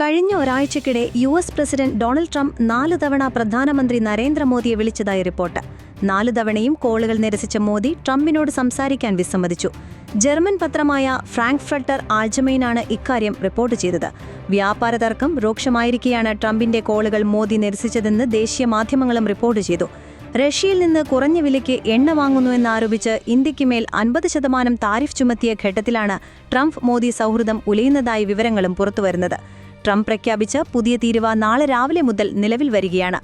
കഴിഞ്ഞ ഒരാഴ്ചക്കിടെ US. President Donald Trump 4 തവണ പ്രധാനമന്ത്രി നരേന്ദ്രമോദിയെ വിളിച്ചതായി റിപ്പോർട്ട്. 4 തവണയും കോളുകൾ നിരസിച്ച മോദി ട്രംപിനോട് സംസാരിക്കാൻ വിസമ്മതിച്ചു. ജർമ്മൻ പത്രമായ ഫ്രാങ്ക്ഫർട്ടർ ആൾജമൈനാണ് ഇക്കാര്യം റിപ്പോർട്ട് ചെയ്തത്. വ്യാപാര തർക്കം രൂക്ഷമായിരിക്കെയാണ് ട്രംപിന്റെ കോളുകൾ മോദി നിരസിച്ചതെന്ന് ദേശീയ മാധ്യമങ്ങളും റിപ്പോർട്ട് ചെയ്തു. റഷ്യയിൽ നിന്ന് കുറഞ്ഞ വിലയ്ക്ക് എണ്ണ വാങ്ങുന്നുവെന്നാരോപിച്ച് ഇന്ത്യയ്ക്ക് മേൽ 50% താരിഫ് ചുമത്തിയ ഘട്ടത്തിലാണ് ട്രംപ് മോദി സൗഹൃദം ഉലയുന്നതായി വിവരങ്ങളും പുറത്തുവരുന്നത്. ട്രംപ് പ്രഖ്യാപിച്ച പുതിയ തീരുവ നാളെ രാവിലെ മുതൽ നിലവിൽ വരികയാണ്.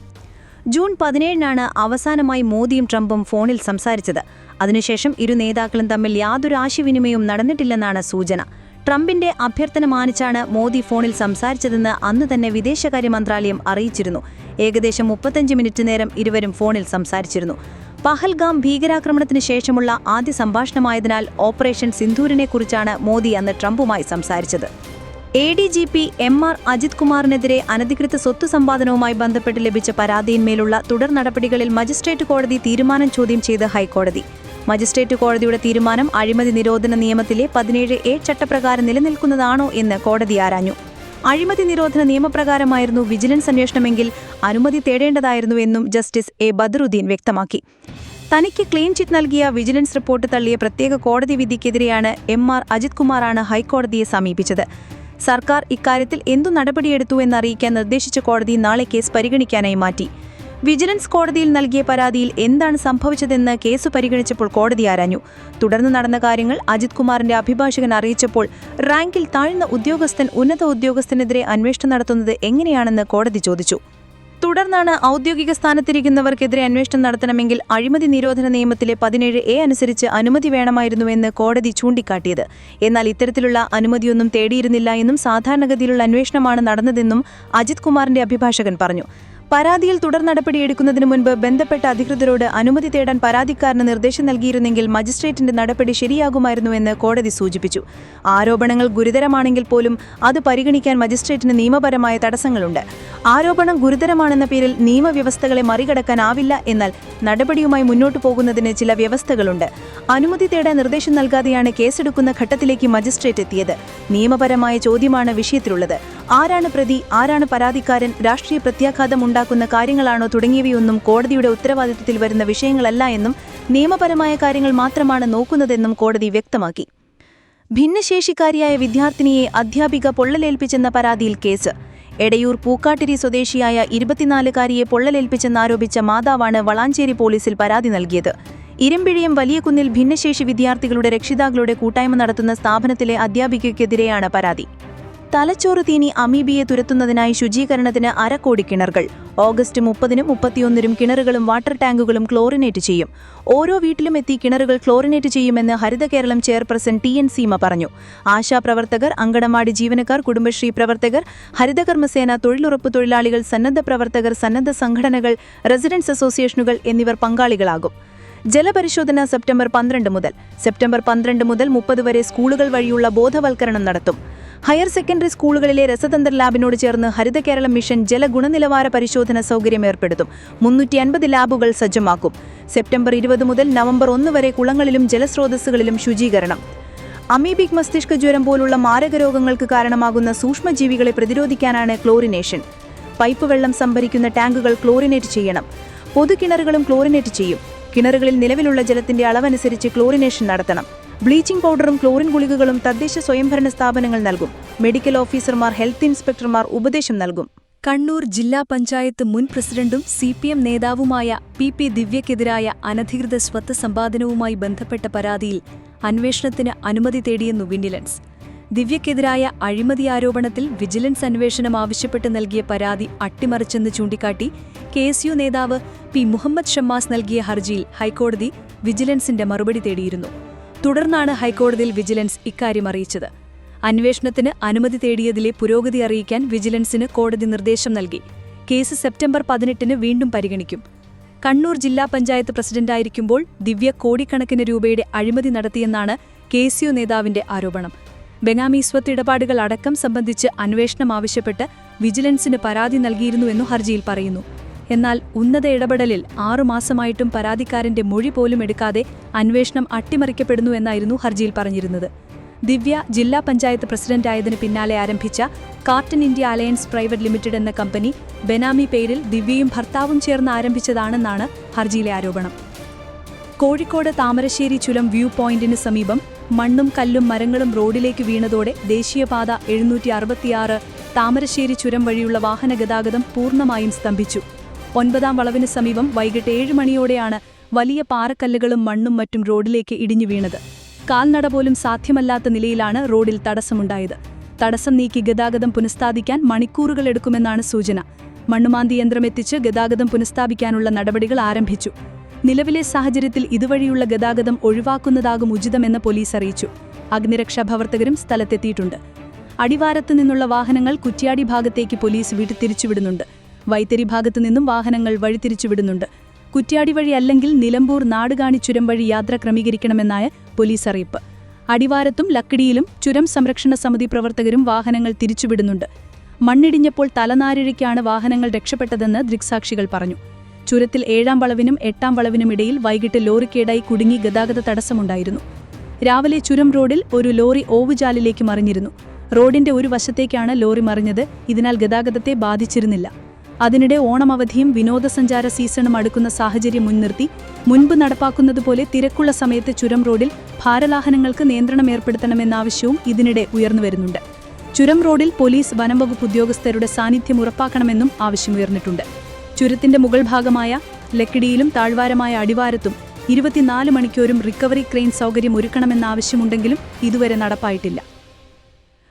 ജൂൺ 17-നാണ് അവസാനമായി മോദിയും ട്രംപും ഫോണിൽ സംസാരിച്ചത്. അതിനുശേഷം ഇരു നേതാക്കളും തമ്മിൽ യാതൊരു ആശയവിനിമയവും നടന്നിട്ടില്ലെന്നാണ് സൂചന. ട്രംപിന്റെ അഭ്യർത്ഥന മാനിച്ചാണ് മോദി ഫോണിൽ സംസാരിച്ചതെന്ന് അന്ന് തന്നെ വിദേശകാര്യ മന്ത്രാലയം അറിയിച്ചിരുന്നു. ഏകദേശം 35 മിനിറ്റ് നേരം ഇരുവരും ഫോണിൽ സംസാരിച്ചിരുന്നു. പഹൽഗാം ഭീകരാക്രമണത്തിന് ശേഷമുള്ള ആദ്യ സംഭാഷണമായതിനാൽ ഓപ്പറേഷൻ സിന്ധൂരിനെക്കുറിച്ചാണ് മോദി അന്ന് ട്രംപുമായി സംസാരിച്ചത്. ADGP MR അജിത് കുമാറിനെതിരെ അനധികൃത സ്വത്ത് സമ്പാദനവുമായി ബന്ധപ്പെട്ട് ലഭിച്ച പരാതിയിന്മേലുള്ള തുടർ നടപടികളിൽ മജിസ്ട്രേറ്റ് കോടതി തീരുമാനം ചോദ്യം ചെയ്ത് ഹൈക്കോടതി. മജിസ്ട്രേറ്റ് കോടതിയുടെ തീരുമാനം അഴിമതി നിരോധന നിയമത്തിലെ 17A ചട്ടപ്രകാരം നിലനിൽക്കുന്നതാണോ എന്ന് കോടതി ആരാഞ്ഞു. അഴിമതി നിരോധന നിയമപ്രകാരമായിരുന്നു വിജിലൻസ് അന്വേഷണമെങ്കിൽ അനുമതി തേടേണ്ടതായിരുന്നുവെന്നും ജസ്റ്റിസ് A ബദറുദ്ദീൻ വ്യക്തമാക്കി. തനിക്ക് ക്ലീൻ ചിറ്റ് നൽകിയ വിജിലൻസ് റിപ്പോർട്ട് തള്ളിയ പ്രത്യേക കോടതി വിധിക്കെതിരെയാണ് MR അജിത് കുമാറാണ് ഹൈക്കോടതിയെ സമീപിച്ചത്. സർക്കാർ ഇക്കാര്യത്തിൽ എന്തു നടപടിയെടുത്തു എന്നറിയിക്കാൻ നിർദ്ദേശിച്ച കോടതി നാളെ കേസ് പരിഗണിക്കാനായി മാറ്റി. വിജിലൻസ് കോടതിയിൽ നൽകിയ പരാതിയിൽ എന്താണ് സംഭവിച്ചതെന്ന് കേസ് പരിഗണിച്ചപ്പോൾ കോടതി ആരാഞ്ഞു. തുടർന്ന് നടന്ന കാര്യങ്ങൾ അജിത് കുമാറിന്റെ അഭിഭാഷകൻ അറിയിച്ചപ്പോൾ റാങ്കിൽ താഴ്ന്ന ഉദ്യോഗസ്ഥൻ ഉന്നത ഉദ്യോഗസ്ഥനെതിരെ അന്വേഷണം നടത്തുന്നത് എങ്ങനെയാണെന്ന് കോടതി ചോദിച്ചു. തുടർന്നാണ് ഔദ്യോഗിക സ്ഥാനത്തിരിക്കുന്നവർക്കെതിരെ അന്വേഷണം നടത്തണമെങ്കിൽ അഴിമതി നിരോധന നിയമത്തിലെ 17A അനുസരിച്ച് അനുമതി വേണമായിരുന്നുവെന്ന് കോടതി ചൂണ്ടിക്കാട്ടിയത്. എന്നാൽ ഇത്തരത്തിലുള്ള അനുമതിയൊന്നും തേടിയിരുന്നില്ല എന്നും സാധാരണഗതിയിലുള്ള അന്വേഷണമാണ് നടന്നതെന്നും അജിത് കുമാറിന്റെ അഭിഭാഷകൻ പറഞ്ഞു. പരാതിയിൽ തുടർ നടപടിയെടുക്കുന്നതിന് മുൻപ് ബന്ധപ്പെട്ട അധികൃതരോട് അനുമതി തേടാൻ പരാതിക്കാരന് നിർദ്ദേശം നൽകിയിരുന്നെങ്കിൽ മജിസ്ട്രേറ്റിന്റെ നടപടി ശരിയാകുമായിരുന്നുവെന്ന് കോടതി സൂചിപ്പിച്ചു. ആരോപണങ്ങൾ ഗുരുതരമാണെങ്കിൽ പോലും അത് പരിഗണിക്കാൻ മജിസ്ട്രേറ്റിന് നിയമപരമായ തടസ്സങ്ങളുണ്ട്. ആരോപണം ഗുരുതരമാണെന്ന പേരിൽ നിയമവ്യവസ്ഥകളെ മറികടക്കാനാവില്ല. എന്നാൽ നടപടിയുമായി മുന്നോട്ടു പോകുന്നതിന് ചില വ്യവസ്ഥകളുണ്ട്. അനുമതി തേടാൻ നിർദ്ദേശം നൽകാതെയാണ് കേസെടുക്കുന്ന ഘട്ടത്തിലേക്ക് മജിസ്ട്രേറ്റ് എത്തിയത്. നിയമപരമായ ചോദ്യമാണ് വിഷയത്തിലുള്ളത്. ആരാണ് പ്രതി, ആരാണ് പരാതിക്കാരൻ, രാഷ്ട്രീയ പ്രത്യാഘാതം ഉണ്ടാക്കുന്ന കാര്യങ്ങളാണോ തുടങ്ങിയവയൊന്നും കോടതിയുടെ ഉത്തരവാദിത്തത്തിൽ വരുന്ന വിഷയങ്ങളല്ല എന്നും നിയമപരമായ കാര്യങ്ങൾ മാത്രമാണ് നോക്കുന്നതെന്നും കോടതി വ്യക്തമാക്കി. ഭിന്നശേഷിക്കാരിയായ വിദ്യാർത്ഥിനിയെ അധ്യാപിക പൊള്ളലേൽപ്പിച്ചെന്ന പരാതിയിൽ കേസ്. എടയൂർ പൂക്കാട്ടിരി സ്വദേശിയായ 24-കാരിയെ പൊള്ളലേൽപ്പിച്ചെന്നാരോപിച്ച മാതാവാണ് വളാഞ്ചേരി പോലീസിൽ പരാതി നൽകിയത്. ഇരമ്പിഴിയം വലിയകുന്നിൽ ഭിന്നശേഷി വിദ്യാർത്ഥികളുടെ രക്ഷിതാക്കളുടെ കൂട്ടായ്മ നടത്തുന്ന സ്ഥാപനത്തിലെ അധ്യാപികയ്ക്കെതിരെയാണ് പരാതി. തലച്ചോറ് തീനി അമീബിയെ തുരത്തുന്നതിനായി ശുചീകരണത്തിന് 1/2 കോടി കിണറുകൾ. ഓഗസ്റ്റ് 30-നും 31-നും കിണറുകളും വാട്ടർ ടാങ്കുകളും ക്ലോറിനേറ്റ് ചെയ്യും. ഓരോ വീട്ടിലും എത്തി കിണറുകൾ ക്ലോറിനേറ്റ് ചെയ്യുമെന്ന് ഹരിത കേരളം ചെയർപേഴ്സൺ TN സീമ പറഞ്ഞു. ആശാപ്രവർത്തകർ, അങ്കണവാടി ജീവനക്കാർ, കുടുംബശ്രീ പ്രവർത്തകർ, ഹരിതകർമ്മസേന, തൊഴിലുറപ്പ് തൊഴിലാളികൾ, സന്നദ്ധ പ്രവർത്തകർ, സന്നദ്ധ സംഘടനകൾ, റെസിഡൻസ് അസോസിയേഷനുകൾ എന്നിവർ പങ്കാളികളാകും. ജലപരിശോധന സെപ്റ്റംബർ 12 മുതൽ 30 വരെ സ്കൂളുകൾ വഴിയുള്ള ബോധവൽക്കരണം നടത്തും. ഹയർ സെക്കൻഡറി സ്കൂളുകളിലെ രസതന്ത്ര ലാബിനോട് ചേർന്ന് ഹരിത കേരളം മിഷൻ ജലഗുണനിലവാര പരിശോധന സൗകര്യം ഏർപ്പെടുത്തും. 350 ലാബുകൾ സജ്ജമാക്കും. സെപ്റ്റംബർ 20 മുതൽ നവംബർ 1 വരെ കുളങ്ങളിലും ജലസ്രോതസ്സുകളിലും ശുചീകരണം. അമീബിക് മസ്തിഷ്ക ജ്വരം പോലുള്ള മാരകരോഗങ്ങൾക്ക് കാരണമാകുന്ന സൂക്ഷ്മജീവികളെ പ്രതിരോധിക്കാനാണ് ക്ലോറിനേഷൻ. പൈപ്പ് വെള്ളം സംഭരിക്കുന്ന ടാങ്കുകൾ ക്ലോറിനേറ്റ് ചെയ്യണം. പൊതുകിണറുകളും ക്ലോറിനേറ്റ് ചെയ്യും. കിണറുകളിൽ നിലവിലുള്ള ജലത്തിന്റെ അളവനുസരിച്ച് ക്ലോറിനേഷൻ നടത്തണം. ബ്ലീച്ചിംഗ് പൗഡറും ക്ലോറിൻ ഗുളികകളും തദ്ദേശ സ്വയംഭരണ സ്ഥാപനങ്ങൾ നൽകും. മെഡിക്കൽ ഓഫീസർമാർ, ഹെൽത്ത് ഇൻസ്പെക്ടർമാർ ഉപദേശം നൽകും. കണ്ണൂർ ജില്ലാ പഞ്ചായത്ത് മുൻ പ്രസിഡന്റും CPM നേതാവുമായ PP ദിവ്യക്കെതിരായ അനധികൃത സ്വത്ത് സമ്പാദനവുമായി ബന്ധപ്പെട്ട പരാതിയിൽ അന്വേഷണത്തിന് അനുമതി തേടിയെന്നു വിജിലൻസ്. ദിവ്യക്കെതിരായ അഴിമതി ആരോപണത്തിൽ വിജിലൻസ് അന്വേഷണം ആവശ്യപ്പെട്ട് നൽകിയ പരാതി അട്ടിമറിച്ചെന്ന് ചൂണ്ടിക്കാട്ടി KSU നേതാവ് P മുഹമ്മദ് ഷമ്മാസ് നൽകിയ ഹർജിയിൽ ഹൈക്കോടതി വിജിലൻസിന്റെ മറുപടി തേടിയിരുന്നു. തുടർന്നാണ് ഹൈക്കോടതിയിൽ വിജിലൻസ് ഇക്കാര്യം അറിയിച്ചത്. അന്വേഷണത്തിന് അനുമതി തേടിയതിലെ പുരോഗതി അറിയിക്കാൻ വിജിലൻസിന് കോടതി നിർദ്ദേശം നൽകി. കേസ് സെപ്റ്റംബർ 18-ന് വീണ്ടും പരിഗണിക്കും. കണ്ണൂർ ജില്ലാ പഞ്ചായത്ത് പ്രസിഡന്റായിരിക്കുമ്പോൾ ദിവ്യ കോടിക്കണക്കിന് രൂപയുടെ അഴിമതി നടത്തിയെന്നാണ് KSU നേതാവിന്റെ ആരോപണം. ബെനാമി സ്വത്ത് ഇടപാടുകൾ അടക്കം സംബന്ധിച്ച് അന്വേഷണം ആവശ്യപ്പെട്ട് വിജിലൻസിന് പരാതി നൽകിയിരുന്നുവെന്നു ഹർജിയിൽ പറയുന്നു. എന്നാൽ ഉന്നത ഇടപെടലിൽ 6 മാസമായിട്ടും പരാതിക്കാരന്റെ മൊഴി പോലും എടുക്കാതെ അന്വേഷണം അട്ടിമറിക്കപ്പെടുന്നുവെന്നായിരുന്നു ഹർജിയിൽ പറഞ്ഞിരുന്നത്. ദിവ്യ ജില്ലാ പഞ്ചായത്ത് പ്രസിഡന്റായതിനു പിന്നാലെ ആരംഭിച്ച carton India alliance private limited എന്ന കമ്പനി ബെനാമി പേരിൽ ദിവ്യയും ഭർത്താവും ചേർന്ന് ആരംഭിച്ചതാണെന്നാണ് ഹർജിയിലെ ആരോപണം. കോഴിക്കോട് താമരശ്ശേരി ചുരം വ്യൂ പോയിന്റിന് സമീപം മണ്ണും കല്ലും മരങ്ങളും റോഡിലേക്ക് വീണതോടെ ദേശീയപാത 766 താമരശ്ശേരി ചുരം വഴിയുള്ള വാഹനഗതാഗതം പൂർണ്ണമായും സ്തംഭിച്ചു. 9ാം വളവിന് സമീപം വൈകിട്ട് 7 മണിയോടെയാണ് വലിയ പാറക്കല്ലുകളും മണ്ണും മറ്റും റോഡിലേക്ക് ഇടിഞ്ഞു വീണത്. കാൽനട പോലും സാധ്യമല്ലാത്ത നിലയിലാണ് റോഡിൽ തടസ്സമുണ്ടായത്. തടസ്സം നീക്കി ഗതാഗതം പുനഃസ്ഥാപിക്കാൻ മണിക്കൂറുകളെടുക്കുമെന്നാണ് സൂചന. മണ്ണുമാന്തി യന്ത്രമെത്തിച്ച് ഗതാഗതം പുനഃസ്ഥാപിക്കാനുള്ള നടപടികൾ ആരംഭിച്ചു. നിലവിലെ സാഹചര്യത്തിൽ ഇതുവഴിയുള്ള ഗതാഗതം ഒഴിവാക്കുന്നതാകും ഉചിതമെന്ന് പോലീസ് അറിയിച്ചു. അഗ്നിരക്ഷാപ്രവർത്തകരും സ്ഥലത്തെത്തിയിട്ടുണ്ട്. അടിവാരത്തു നിന്നുള്ള വാഹനങ്ങൾ കുറ്റ്യാടി ഭാഗത്തേക്ക് പോലീസ് തിരിച്ചുവിടുന്നുണ്ട്. വൈത്തിരി ഭാഗത്തു നിന്നും വാഹനങ്ങൾ വഴിതിരിച്ചുവിടുന്നുണ്ട്. കുറ്റ്യാടി വഴി അല്ലെങ്കിൽ നിലമ്പൂർ നാടുകാണി ചുരം വഴി യാത്ര ക്രമീകരിക്കണമെന്നായ പോലീസ് അറിയിപ്പ്. അടിവാരത്തും ലക്കിടിയിലും ചുരം സംരക്ഷണ സമിതി പ്രവർത്തകരും വാഹനങ്ങൾ തിരിച്ചുവിടുന്നുണ്ട്. മണ്ണിടിഞ്ഞപ്പോൾ തലനാരിഴയ്ക്കാണ് വാഹനങ്ങൾ രക്ഷപ്പെട്ടതെന്ന് ദൃക്സാക്ഷികൾ പറഞ്ഞു. ചുരത്തിൽ 7ാം വളവിനും 8ാം വളവിനുമിടയിൽ വൈകിട്ട് ലോറിക്കേടായി കുടുങ്ങി ഗതാഗത തടസ്സമുണ്ടായിരുന്നു. രാവിലെ ചുരം റോഡിൽ ഒരു ലോറി ഓവുചാലിലേക്ക് മറിഞ്ഞിരുന്നു. റോഡിന്റെ ഒരു വശത്തേക്കാണ് ലോറി മറിഞ്ഞത്. ഇതിനാൽ ഗതാഗതത്തെ ബാധിച്ചിരുന്നില്ല. അതിനിടെ ഓണമവധിയും വിനോദസഞ്ചാര സീസണും അടുക്കുന്ന സാഹചര്യം മുൻനിർത്തി മുൻപ് നടപ്പാക്കുന്നതുപോലെ തിരക്കുള്ള സമയത്ത് ചുരം റോഡിൽ ഭാരവാഹനങ്ങൾക്ക് നിയന്ത്രണം ഏർപ്പെടുത്തണമെന്നാവശ്യവും ഇതിനിടെ ഉയർന്നുവരുന്നുണ്ട്. ചുരം റോഡിൽ പോലീസ് വനംവകുപ്പ് ഉദ്യോഗസ്ഥരുടെ സാന്നിധ്യം ഉറപ്പാക്കണമെന്നും ആവശ്യമുയർന്നിട്ടുണ്ട്. ചുരത്തിന്റെ മുകൾ ഭാഗമായ ലക്കിടിയിലും താഴ്വാരമായ അടിവാരത്തും 24 മണിക്കൂറും റിക്കവറി ക്രെയിൻ സൗകര്യം ഒരുക്കണമെന്ന ആവശ്യമുണ്ടെങ്കിലും ഇതുവരെ നടപ്പായിട്ടില്ല.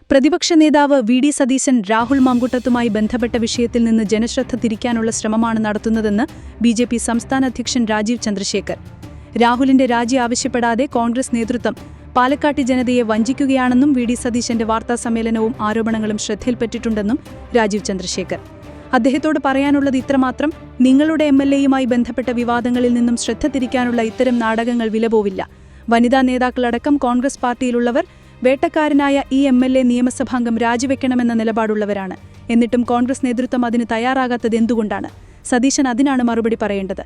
പ്രതിപക്ഷ നേതാവ് വി.ഡി. സതീശൻ രാഹുൽ മാങ്കൂട്ടത്തുമായി ബന്ധപ്പെട്ട വിഷയത്തിൽ നിന്ന് ജനശ്രദ്ധ തിരിക്കാനുള്ള ശ്രമമാണ് നടത്തുന്നതെന്ന് ബി.ജെ.പി. സംസ്ഥാന അധ്യക്ഷൻ രാജീവ് ചന്ദ്രശേഖർ. രാഹുലിന്റെ രാജി ആവശ്യപ്പെടാതെ കോൺഗ്രസ് നേതൃത്വം പാലക്കാട്ട് ജനതയെ വഞ്ചിക്കുകയാണെന്നും വി.ഡി. സതീശന്റെ വാർത്താസമ്മേളനവും ആരോപണങ്ങളും ശ്രദ്ധയിൽപ്പെട്ടിട്ടുണ്ടെന്നും രാജീവ് ചന്ദ്രശേഖർ. അദ്ദേഹത്തോട് പറയാനുള്ളത് ഇത്രമാത്രം: നിങ്ങളുടെ എംഎൽഎയുമായി ബന്ധപ്പെട്ട വിവാദങ്ങളിൽ നിന്നും ശ്രദ്ധ തിരിക്കാനുള്ള ഇത്തരം നാടകങ്ങൾ വിലപോവില്ല. വനിതാ നേതാക്കളടക്കം കോൺഗ്രസ് പാർട്ടിയിലുള്ളവർ വേട്ടക്കാരനായ ഈ എംഎൽഎ നിയമസഭാംഗം രാജിവെക്കണമെന്ന നിലപാടുള്ളവരാണ്. എന്നിട്ടും കോൺഗ്രസ് നേതൃത്വം അതിന് തയ്യാറാകാത്തത് എന്തുകൊണ്ടാണ്? സതീശൻ അതിനാണ് മറുപടി പറയേണ്ടത്.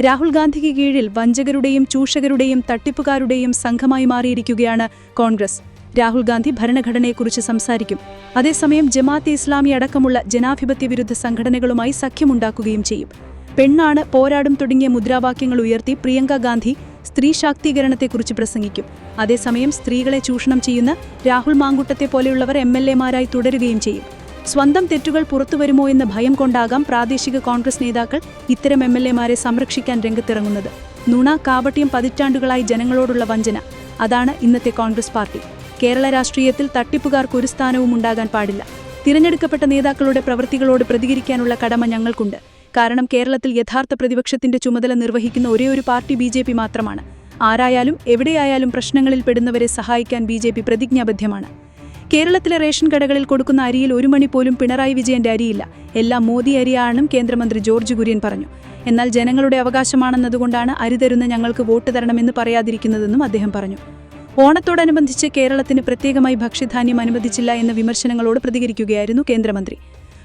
രാഹുൽ ഗാന്ധിക്ക് കീഴിൽ വഞ്ചകരുടെയും ചൂഷകരുടെയും തട്ടിപ്പുകാരുടെയും സംഘമായി മാറിയിരിക്കുകയാണ് കോൺഗ്രസ്. രാഹുൽ ഗാന്ധി ഭരണഘടനയെക്കുറിച്ച് സംസാരിക്കും. അതേസമയം ജമാഅത്തെ ഇസ്ലാമി അടക്കമുള്ള ജനാധിപത്യ വിരുദ്ധ സംഘടനകളുമായി സഖ്യമുണ്ടാക്കുകയും ചെയ്യും. പെണ്ണാണ് പോരാടും തുടങ്ങിയ മുദ്രാവാക്യങ്ങൾ ഉയർത്തി പ്രിയങ്ക ഗാന്ധി സ്ത്രീ ശാക്തീകരണത്തെക്കുറിച്ച് പ്രസംഗിക്കും. അതേസമയം സ്ത്രീകളെ ചൂഷണം ചെയ്യുന്ന രാഹുൽ മാങ്കൂട്ടത്തെ പോലെയുള്ളവർ എംഎൽഎമാരായി തുടരുകയും ചെയ്യും. സ്വന്തം തെറ്റുകൾ പുറത്തുവരുമോ എന്ന ഭയം കൊണ്ടാകാം പ്രാദേശിക കോൺഗ്രസ് നേതാക്കൾ ഇത്തരം എംഎൽഎമാരെ സംരക്ഷിക്കാൻ രംഗത്തിറങ്ങുന്നത്. നുണ, കാപട്യം, പതിറ്റാണ്ടുകളായി ജനങ്ങളോടുള്ള വഞ്ചന, അതാണ് ഇന്നത്തെ കോൺഗ്രസ് പാർട്ടി. കേരള രാഷ്ട്രീയത്തിൽ തട്ടിപ്പുകാർക്ക് ഒരു സ്ഥാനവും ഉണ്ടാകാൻ പാടില്ല. തിരഞ്ഞെടുക്കപ്പെട്ട നേതാക്കളുടെ പ്രവൃത്തികളോട് പ്രതികരിക്കാനുള്ള കടമ ഞങ്ങൾക്കുണ്ട്. കാരണം കേരളത്തിൽ യഥാർത്ഥ പ്രതിപക്ഷത്തിന്റെ ചുമതല നിർവഹിക്കുന്ന ഒരേയൊരു പാർട്ടി ബി.ജെ.പി. മാത്രമാണ്. ആരായാലും എവിടെയായാലും പ്രശ്നങ്ങളിൽ പെടുന്നവരെ സഹായിക്കാൻ ബി.ജെ.പി. പ്രതിജ്ഞാബദ്ധമാണ്. കേരളത്തിലെ റേഷൻ കടകളിൽ കൊടുക്കുന്ന അരിയിൽ 1 മണി പോലും പിണറായി വിജയന്റെ അരിയില്ല. എല്ലാം മോദി അരിയാണെന്നും കേന്ദ്രമന്ത്രി ജോർജ് കുര്യൻ പറഞ്ഞു. എന്നാൽ ജനങ്ങളുടെ അവകാശമാണെന്നതുകൊണ്ടാണ് അരി തരുന്ന ഞങ്ങൾക്ക് വോട്ട് തരണമെന്ന് പറയാതിരിക്കുന്നതെന്നും അദ്ദേഹം പറഞ്ഞു. ഓണത്തോടനുബന്ധിച്ച് കേരളത്തിന് പ്രത്യേകമായി ഭക്ഷ്യധാന്യം അനുവദിച്ചില്ല എന്ന വിമർശനങ്ങളോട് പ്രതികരിക്കുകയായിരുന്നു കേന്ദ്രമന്ത്രി.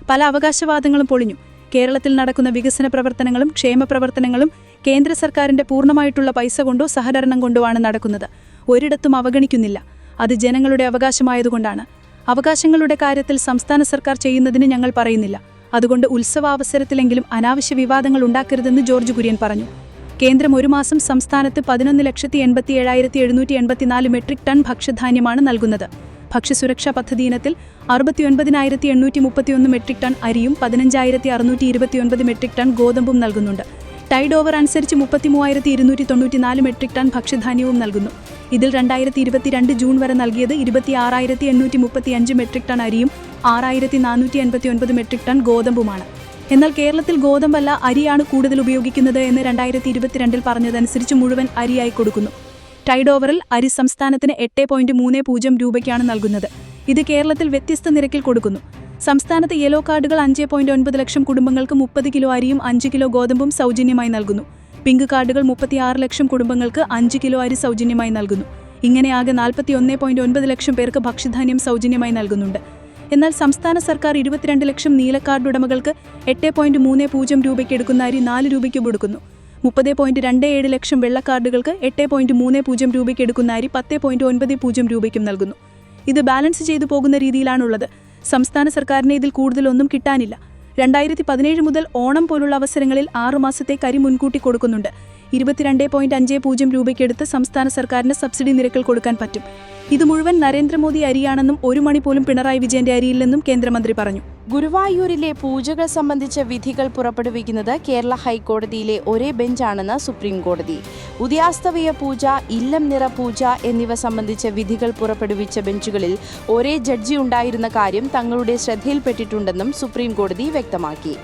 പല അവകാശവാദങ്ങളും പൊളിഞ്ഞു. കേരളത്തിൽ നടക്കുന്ന വികസന പ്രവർത്തനങ്ങളും ക്ഷേമ പ്രവർത്തനങ്ങളും കേന്ദ്ര സർക്കാരിന്റെ പൂർണ്ണമായിട്ടുള്ള പൈസ കൊണ്ടോ സഹകരണം കൊണ്ടോ ആണ് നടക്കുന്നത്. ഒരിടത്തും അവഗണിക്കുന്നില്ല. അത് ജനങ്ങളുടെ അവകാശമായതുകൊണ്ടാണ്. അവകാശങ്ങളുടെ കാര്യത്തിൽ സംസ്ഥാന സർക്കാർ ചെയ്യുന്നതിന് ഞങ്ങൾ പറയുന്നില്ല. അതുകൊണ്ട് ഉത്സവാവസരത്തിലെങ്കിലും അനാവശ്യ വിവാദങ്ങൾ ഉണ്ടാക്കരുതെന്ന് ജോർജ് കുര്യൻ പറഞ്ഞു. കേന്ദ്രം 1 മാസം സംസ്ഥാനത്ത് 11,87,784 മെട്രിക് ടൺ ഭക്ഷ്യധാന്യമാണ് നൽകുന്നത്. ഭക്ഷ്യസുരക്ഷാ പദ്ധതി ഇനത്തിൽ 69,831 മെട്രിക് ടൺ അരിയും 15,629 മെട്രിക് ടൺ ഗോതമ്പും നൽകുന്നുണ്ട്. ടൈഡ് ഓവർ അനുസരിച്ച് 33,294 മെട്രിക് ടൺ ഭക്ഷ്യധാന്യവും നൽകുന്നു. ഇതിൽ 2022 ജൂൺ വരെ നൽകിയത് 26,835 മെട്രിക് ടൺ അരിയും 6,489 മെട്രിക് ടൺ ഗോതമ്പുമാണ്. എന്നാൽ കേരളത്തിൽ ഗോതമ്പല്ല അരിയാണ് കൂടുതൽ ഉപയോഗിക്കുന്നത് എന്ന് 2022 പറഞ്ഞതനുസരിച്ച് മുഴുവൻ അരിയായി കൊടുക്കുന്നു. ടൈഡ് ഓവറിൽ അരി സംസ്ഥാനത്തിന് 8.30 രൂപയ്ക്കാണ് നൽകുന്നത്. ഇത് കേരളത്തിൽ വ്യത്യസ്ത നിരക്കിൽ കൊടുക്കുന്നു. സംസ്ഥാനത്ത് യെല്ലോ കാർഡുകൾ 5.9 ലക്ഷം കുടുംബങ്ങൾക്ക് 30 കിലോ അരിയും 5 കിലോ ഗോതമ്പും സൗജന്യമായി നൽകുന്നു. പിങ്ക് കാർഡുകൾ 36 ലക്ഷം കുടുംബങ്ങൾക്ക് 5 കിലോ അരി സൗജന്യമായി നൽകുന്നു. ഇങ്ങനെ ആകെ 41.9 ലക്ഷം പേർക്ക് ഭക്ഷ്യധാന്യം സൗജന്യമായി നൽകുന്നുണ്ട്. എന്നാൽ സംസ്ഥാന സർക്കാർ 22 ലക്ഷം നീലക്കാർഡ് ഉടമകൾക്ക് 8.30 രൂപയ്ക്ക് എടുക്കുന്ന അരി 4 രൂപയ്ക്ക് കൊടുക്കുന്നു. 30.27 ലക്ഷം വെള്ളക്കാർഡുകൾക്ക് 8.30 രൂപയ്ക്ക് എടുക്കുന്ന അരി 10.90 രൂപയ്ക്കും നൽകുന്നു. ഇത് ബാലൻസ് ചെയ്തു പോകുന്ന രീതിയിലാണുള്ളത്. സംസ്ഥാന സർക്കാരിന് ഇതിൽ കൂടുതലൊന്നും കിട്ടാനില്ല. 2017 മുതൽ ഓണം പോലുള്ള അവസരങ്ങളിൽ 6 മാസത്തേക്ക് അരി മുൻകൂട്ടി കൊടുക്കുന്നുണ്ട്. 22.50 രൂപയ്ക്കെടുത്ത് സംസ്ഥാന സർക്കാരിന് സബ്സിഡി നിരക്കിൽ കൊടുക്കാൻ പറ്റും. ഇത് മുഴുവൻ നരേന്ദ്രമോദി അരിയാണെന്നും 1 മണി പോലും പിണറായി വിജയന്റെ അരിയില്ലെന്നും കേന്ദ്രമന്ത്രി പറഞ്ഞു. ഗുരുവായൂരിലെ പൂജകൾ സംബന്ധിച്ച വിധികൾ പുറപ്പെടുവിക്കുന്നത് കേരള ഹൈക്കോടതിയിലെ ഒരേ ബെഞ്ചാണെന്ന് സുപ്രീം കോടതി. ഉദയാസ്തമയ പൂജ, ഇല്ലം നിറ പൂജ എന്നിവ സംബന്ധിച്ച വിധികൾ പുറപ്പെടുവിച്ച ബെഞ്ചുകളിൽ ഒരേ ജഡ്ജി ഉണ്ടായിരുന്ന കാര്യം തങ്ങളുടെ ശ്രദ്ധയിൽപ്പെട്ടിട്ടുണ്ടെന്നും സുപ്രീം കോടതി വ്യക്തമാക്കി.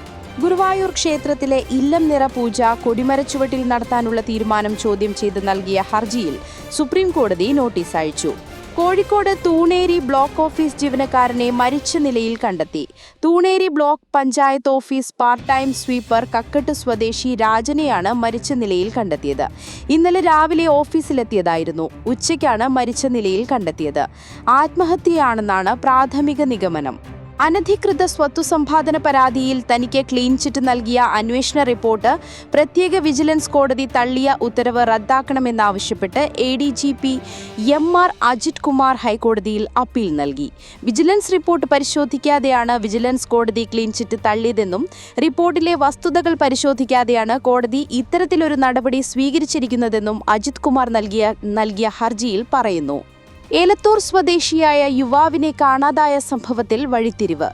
ഗുരുവായൂർ ക്ഷേത്രത്തിലെ ഇല്ലം നിറ പൂജ കൊടിമരച്ചുവട്ടിൽ നടത്താനുള്ള തീരുമാനം ചോദ്യം ചെയ്ത് നൽകിയ ഹർജിയിൽ സുപ്രീം കോടതി നോട്ടീസ് അയച്ചു. കോഴിക്കോട് തൂണേരി ബ്ലോക്ക് ഓഫീസ് ജീവനക്കാരനെ മരിച്ച നിലയിൽ കണ്ടെത്തി. Thuneri block panchayat office part time sweeper Kakkattu സ്വദേശി രാജനെയാണ് മരിച്ച നിലയിൽ കണ്ടെത്തിയത്. ഇന്നലെ രാവിലെ ഓഫീസിലെത്തിയതായിരുന്നു. ഉച്ചയ്ക്കാണ് മരിച്ച നിലയിൽ കണ്ടെത്തിയത്. ആത്മഹത്യയാണെന്നാണ് പ്രാഥമിക നിഗമനം. അനധികൃത സ്വത്തു സമ്പാദന പരാതിയിൽ തനിക്ക് ക്ലീൻ ചിറ്റ് നൽകിയ അന്വേഷണ റിപ്പോർട്ട് പ്രത്യേക വിജിലൻസ് കോടതി തള്ളിയ ഉത്തരവ് റദ്ദാക്കണമെന്നാവശ്യപ്പെട്ട് ADGP MR അജിത് കുമാർ ഹൈക്കോടതിയിൽ അപ്പീൽ നൽകി. വിജിലൻസ് റിപ്പോർട്ട് പരിശോധിക്കാതെയാണ് വിജിലൻസ് കോടതി ക്ലീൻ ചിറ്റ് തള്ളിയതെന്നും റിപ്പോർട്ടിലെ വസ്തുതകൾ പരിശോധിക്കാതെയാണ് കോടതി ഇത്തരത്തിലൊരു നടപടി സ്വീകരിച്ചിരിക്കുന്നതെന്നും അജിത് കുമാർ നൽകിയ ഹർജിയിൽ പറയുന്നു. ഏലത്തൂർ സ്വദേശിയായ യുവാവിനെ കാണാതായ സംഭവത്തിൽ വഴിത്തിരിവ്.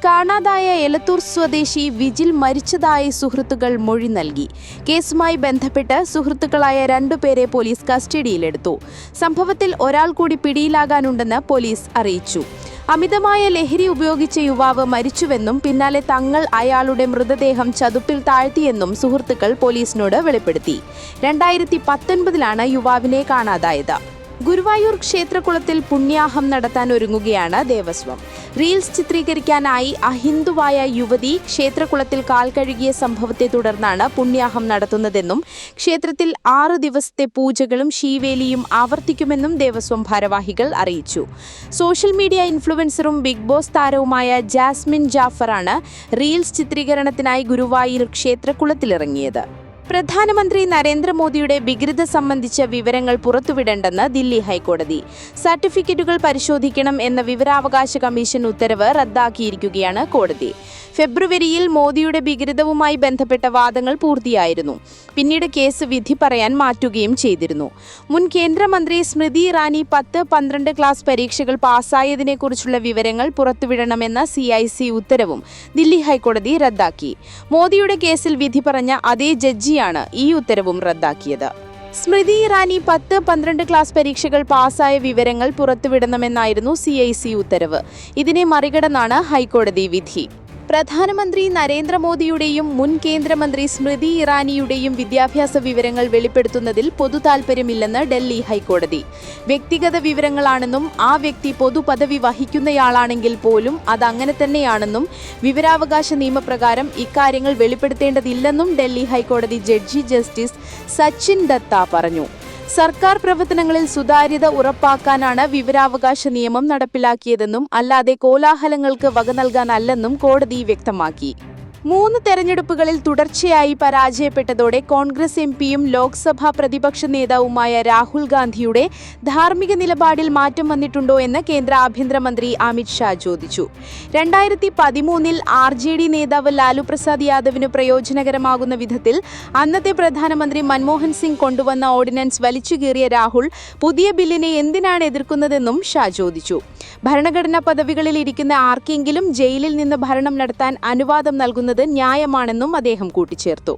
കാണാതായ ഏലത്തൂർ സ്വദേശി വിജിൽ മരിച്ചതായി സുഹൃത്തുക്കൾ മൊഴി നൽകി. കേസുമായി ബന്ധപ്പെട്ട് സുഹൃത്തുക്കളായ 2 പേരെ പോലീസ് കസ്റ്റഡിയിലെടുത്തു. സംഭവത്തിൽ ഒരാൾ കൂടി പിടിയിലാകാനുണ്ടെന്ന് പോലീസ് അറിയിച്ചു. അമിതമായ ലഹരി ഉപയോഗിച്ച യുവാവ് മരിച്ചുവെന്നും പിന്നാലെ തങ്ങൾ അയാളുടെ മൃതദേഹം ചതുപ്പിൽ താഴ്ത്തിയെന്നും സുഹൃത്തുക്കൾ പോലീസിനോട് വെളിപ്പെടുത്തി. 2019 യുവാവിനെ കാണാതായത്. ഗുരുവായൂർ ക്ഷേത്രകുളത്തിൽ പുണ്യാഹം നടത്താൻ ഒരുങ്ങുകയാണ് ദേവസ്വം. റീൽസ് ചിത്രീകരിക്കാനായി അഹിന്ദുവായ യുവതി ക്ഷേത്രകുളത്തിൽ കാൽ കഴുകിയ സംഭവത്തെ തുടർന്നാണ് പുണ്യാഹം നടത്തുന്നതെന്നും ക്ഷേത്രത്തിൽ 6 ദിവസത്തെ പൂജകളും ശീവേലിയും ആവർത്തിക്കുമെന്നും ദേവസ്വം ഭാരവാഹികൾ അറിയിച്ചു. സോഷ്യൽ മീഡിയ ഇൻഫ്ലുവൻസറും ബിഗ് ബോസ് താരവുമായ ജാസ്മിൻ ജാഫറാണ് റീൽസ് ചിത്രീകരണത്തിനായി ഗുരുവായൂർ ക്ഷേത്രകുളത്തിലിറങ്ങിയത്. പ്രധാനമന്ത്രി നരേന്ദ്രമോദിയുടെ വികൃത സംബന്ധിച്ച വിവരങ്ങൾ പുറത്തുവിടേണ്ടെന്ന് ദില്ലി ഹൈക്കോടതി. സർട്ടിഫിക്കറ്റുകൾ പരിശോധിക്കണം എന്ന വിവരാവകാശ കമ്മീഷൻ ഉത്തരവ് റദ്ദാക്കിയിരിക്കുകയാണ് കോടതി. ഫെബ്രുവരിയിൽ മോദിയുടെ വികൃതവുമായി ബന്ധപ്പെട്ട വാദങ്ങൾ പൂർത്തിയായിരുന്നു. പിന്നീട് കേസ് വിധി പറയാൻ മാറ്റുകയും ചെയ്തിരുന്നു. മുൻ കേന്ദ്രമന്ത്രി സ്മൃതി ഇറാനി 10-12 ക്ലാസ് പരീക്ഷകൾ പാസ്സായതിനെക്കുറിച്ചുള്ള വിവരങ്ങൾ പുറത്തുവിടണമെന്ന CIC ഉത്തരവും ദില്ലി ഹൈക്കോടതി റദ്ദാക്കി. മോദിയുടെ കേസിൽ വിധി പറഞ്ഞ അതേ ജഡ്ജിയാണ് ഈ ഉത്തരവും റദ്ദാക്കിയത്. സ്മൃതി ഇറാനി 10-12 ക്ലാസ് പരീക്ഷകൾ പാസ്സായ വിവരങ്ങൾ പുറത്തുവിടണമെന്നായിരുന്നു CIC ഉത്തരവ്. ഇതിനെ മറികടന്നാണ് ഹൈക്കോടതി വിധി. പ്രധാനമന്ത്രി നരേന്ദ്രമോദിയുടെയും മുൻ കേന്ദ്രമന്ത്രി സ്മൃതി ഇറാനിയുടെയും വിദ്യാഭ്യാസ വിവരങ്ങൾ വെളിപ്പെടുത്തുന്നതിൽ പൊതുതാൽപര്യമില്ലെന്ന് ഡൽഹി ഹൈക്കോടതി. വ്യക്തിഗത വിവരങ്ങളാണെന്നും ആ വ്യക്തി പൊതുപദവി വഹിക്കുന്നയാളാണെങ്കിൽ പോലും അതങ്ങനെ തന്നെയാണെന്നും വിവരാവകാശ നിയമപ്രകാരം ഇക്കാര്യങ്ങൾ വെളിപ്പെടുത്തേണ്ടതില്ലെന്നും ഡൽഹി ഹൈക്കോടതി ജഡ്ജി ജസ്റ്റിസ് സച്ചിൻ ദത്ത പറഞ്ഞു. സർക്കാർ പ്രവർത്തനങ്ങളിൽ സുതാര്യത ഉറപ്പാക്കാനാണ് വിവരാവകാശ നിയമം നടപ്പിലാക്കിയതെന്നും അല്ലാതെ കോലാഹലങ്ങൾക്ക് വക നൽകാനല്ലെന്നും കോടതി വ്യക്തമാക്കി. 3 തെരഞ്ഞെടുപ്പുകളിൽ തുടർച്ചയായി പരാജയപ്പെട്ടതോടെ കോൺഗ്രസ് MPയും ലോക്സഭാ പ്രതിപക്ഷ നേതാവുമായ രാഹുൽ ഗാന്ധിയുടെ ധാർമ്മിക നിലപാടിൽ മാറ്റം വന്നിട്ടുണ്ടോ എന്ന് കേന്ദ്ര ആഭ്യന്തരമന്ത്രി അമിത് ഷാ ചോദിച്ചു. 2013 RJD നേതാവ് ലാലു പ്രസാദ് യാദവിന് പ്രയോജനകരമാകുന്ന വിധത്തിൽ അന്നത്തെ പ്രധാനമന്ത്രി മൻമോഹൻ സിംഗ് കൊണ്ടുവന്ന ഓർഡിനൻസ് വലിച്ചുകീറിയ രാഹുൽ പുതിയ ബില്ലിനെ എന്തിനാണ് എതിർക്കുന്നതെന്നും ഷാ ചോദിച്ചു. ഭരണഘടനാ പദവികളിൽ ഇരിക്കുന്ന ആർക്കെങ്കിലും ജയിലിൽ നിന്ന് ഭരണം നടത്താൻ അനുവാദം നൽകുന്നത് ന്യായമാണെന്നും അദ്ദേഹം കൂട്ടിച്ചേർത്തു.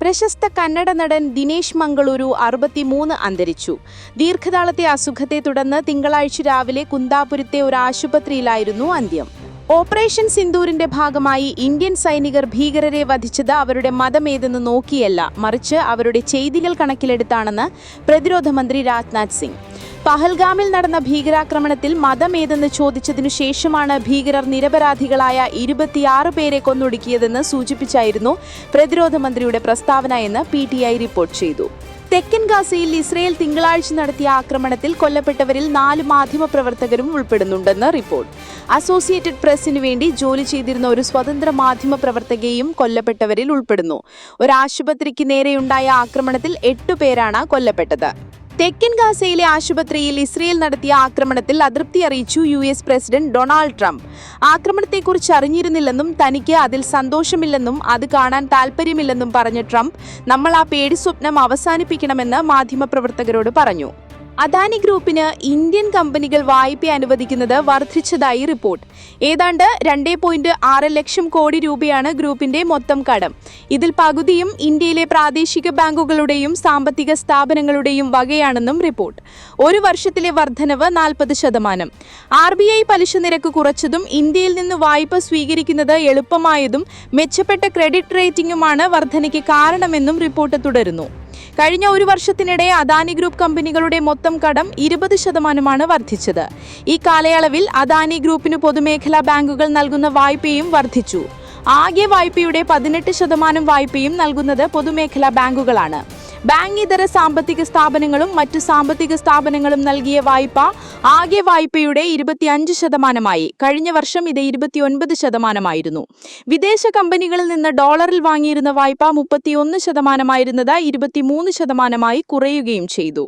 പ്രശസ്ത കന്നഡ നടൻ ദിനേശ് മംഗളൂരു 63 അന്തരിച്ചു. ദീർഘനാളത്തെ അസുഖത്തെ തുടർന്ന് തിങ്കളാഴ്ച രാവിലെ കുന്താപുരത്തെ ഒരു ആശുപത്രിയിലായിരുന്നു അന്ത്യം. ഓപ്പറേഷൻ സിന്ദൂരിന്റെ ഭാഗമായി ഇന്ത്യൻ സൈനികർ ഭീകരരെ വധിച്ചത് അവരുടെ മതമേതെന്ന് നോക്കിയല്ല, മറിച്ച് അവരുടെ ചെയ്തികൾ കണക്കിലെടുത്താണെന്ന് പ്രതിരോധ മന്ത്രി രാജ്നാഥ് സിംഗ്. പഹൽഗാമിൽ നടന്ന ഭീകരാക്രമണത്തിൽ മതമേതെന്ന് ചോദിച്ചതിനു ശേഷമാണ് ഭീകരർ നിരപരാധികളായ 26 പേരെ കൊന്നൊടുക്കിയതെന്ന് സൂചിപ്പിച്ചായിരുന്നു പ്രതിരോധ മന്ത്രിയുടെ പ്രസ്താവന എന്ന് PTI റിപ്പോർട്ട് ചെയ്തു. തെക്കൻ ഗാസയിൽ ഇസ്രയേൽ തിങ്കളാഴ്ച നടത്തിയ ആക്രമണത്തിൽ കൊല്ലപ്പെട്ടവരിൽ 4 മാധ്യമപ്രവർത്തകരും ഉൾപ്പെടുന്നുണ്ടെന്ന് റിപ്പോർട്ട്. അസോസിയേറ്റഡ് പ്രസിന് വേണ്ടി ജോലി ചെയ്തിരുന്ന ഒരു സ്വതന്ത്ര മാധ്യമപ്രവർത്തകയും കൊല്ലപ്പെട്ടവരിൽ ഉൾപ്പെടുന്നു. ഒരു ആശുപത്രിക്ക് നേരെയുണ്ടായ ആക്രമണത്തിൽ 8 പേരാണ് കൊല്ലപ്പെട്ടത്. തെക്കൻ ഗാസയിലെ ആശുപത്രിയിൽ ഇസ്രയേൽ നടത്തിയ ആക്രമണത്തിൽ അതൃപ്തി അറിയിച്ചു US പ്രസിഡന്റ് ഡൊണാൾഡ് ട്രംപ്. ആക്രമണത്തെക്കുറിച്ച് അറിഞ്ഞിരുന്നില്ലെന്നും തനിക്ക് അതിൽ സന്തോഷമില്ലെന്നും അത് കാണാൻ താൽപ്പര്യമില്ലെന്നും പറഞ്ഞ ട്രംപ് നമ്മൾ ആ പേടിസ്വപ്നം അവസാനിപ്പിക്കണമെന്ന് മാധ്യമപ്രവർത്തകരോട് പറഞ്ഞു. അദാനി ഗ്രൂപ്പിന് ഇന്ത്യൻ കമ്പനികൾ വായ്പ അനുവദിക്കുന്നത് വർദ്ധിച്ചതായി റിപ്പോർട്ട്. ഏതാണ്ട് 2.6 ലക്ഷം കോടി രൂപയാണ് ഗ്രൂപ്പിന്റെ മൊത്തം കടം. ഇതിൽ പകുതിയും ഇന്ത്യയിലെ പ്രാദേശിക ബാങ്കുകളുടെയും സാമ്പത്തിക സ്ഥാപനങ്ങളുടെയും വകയാണെന്നും റിപ്പോർട്ട്. ഒരു വർഷത്തിലെ വർധനവ് 40%. RBI പലിശ നിരക്ക് കുറച്ചതും ഇന്ത്യയിൽ നിന്ന് വായ്പ സ്വീകരിക്കുന്നത് എളുപ്പമായതും മെച്ചപ്പെട്ട ക്രെഡിറ്റ് റേറ്റിംഗുമാണ് വർധനയ്ക്ക് കാരണമെന്നും റിപ്പോർട്ട് തുടരുന്നു. കഴിഞ്ഞ ഒരു വർഷത്തിനിടെ അദാനി ഗ്രൂപ്പ് കമ്പനികളുടെ മൊത്തം കടം 20% വർദ്ധിച്ചത്. ഈ കാലയളവിൽ അദാനി ഗ്രൂപ്പിന് പൊതുമേഖലാ ബാങ്കുകൾ നൽകുന്ന വായ്പയും വർദ്ധിച്ചു. ആകെ വായ്പയുടെ 18% വായ്പയും നൽകുന്നത് പൊതുമേഖലാ ബാങ്കുകളാണ്. ബാങ്കിതര സാമ്പത്തിക സ്ഥാപനങ്ങളും മറ്റു സാമ്പത്തിക സ്ഥാപനങ്ങളും നൽകിയ വായ്പ ആകെ വായ്പയുടെ 25%. കഴിഞ്ഞ വർഷം ഇത് 29%. വിദേശ കമ്പനികളിൽ നിന്ന് ഡോളറിൽ വാങ്ങിയിരുന്ന വായ്പ 31% 23% കുറയുകയും ചെയ്തു.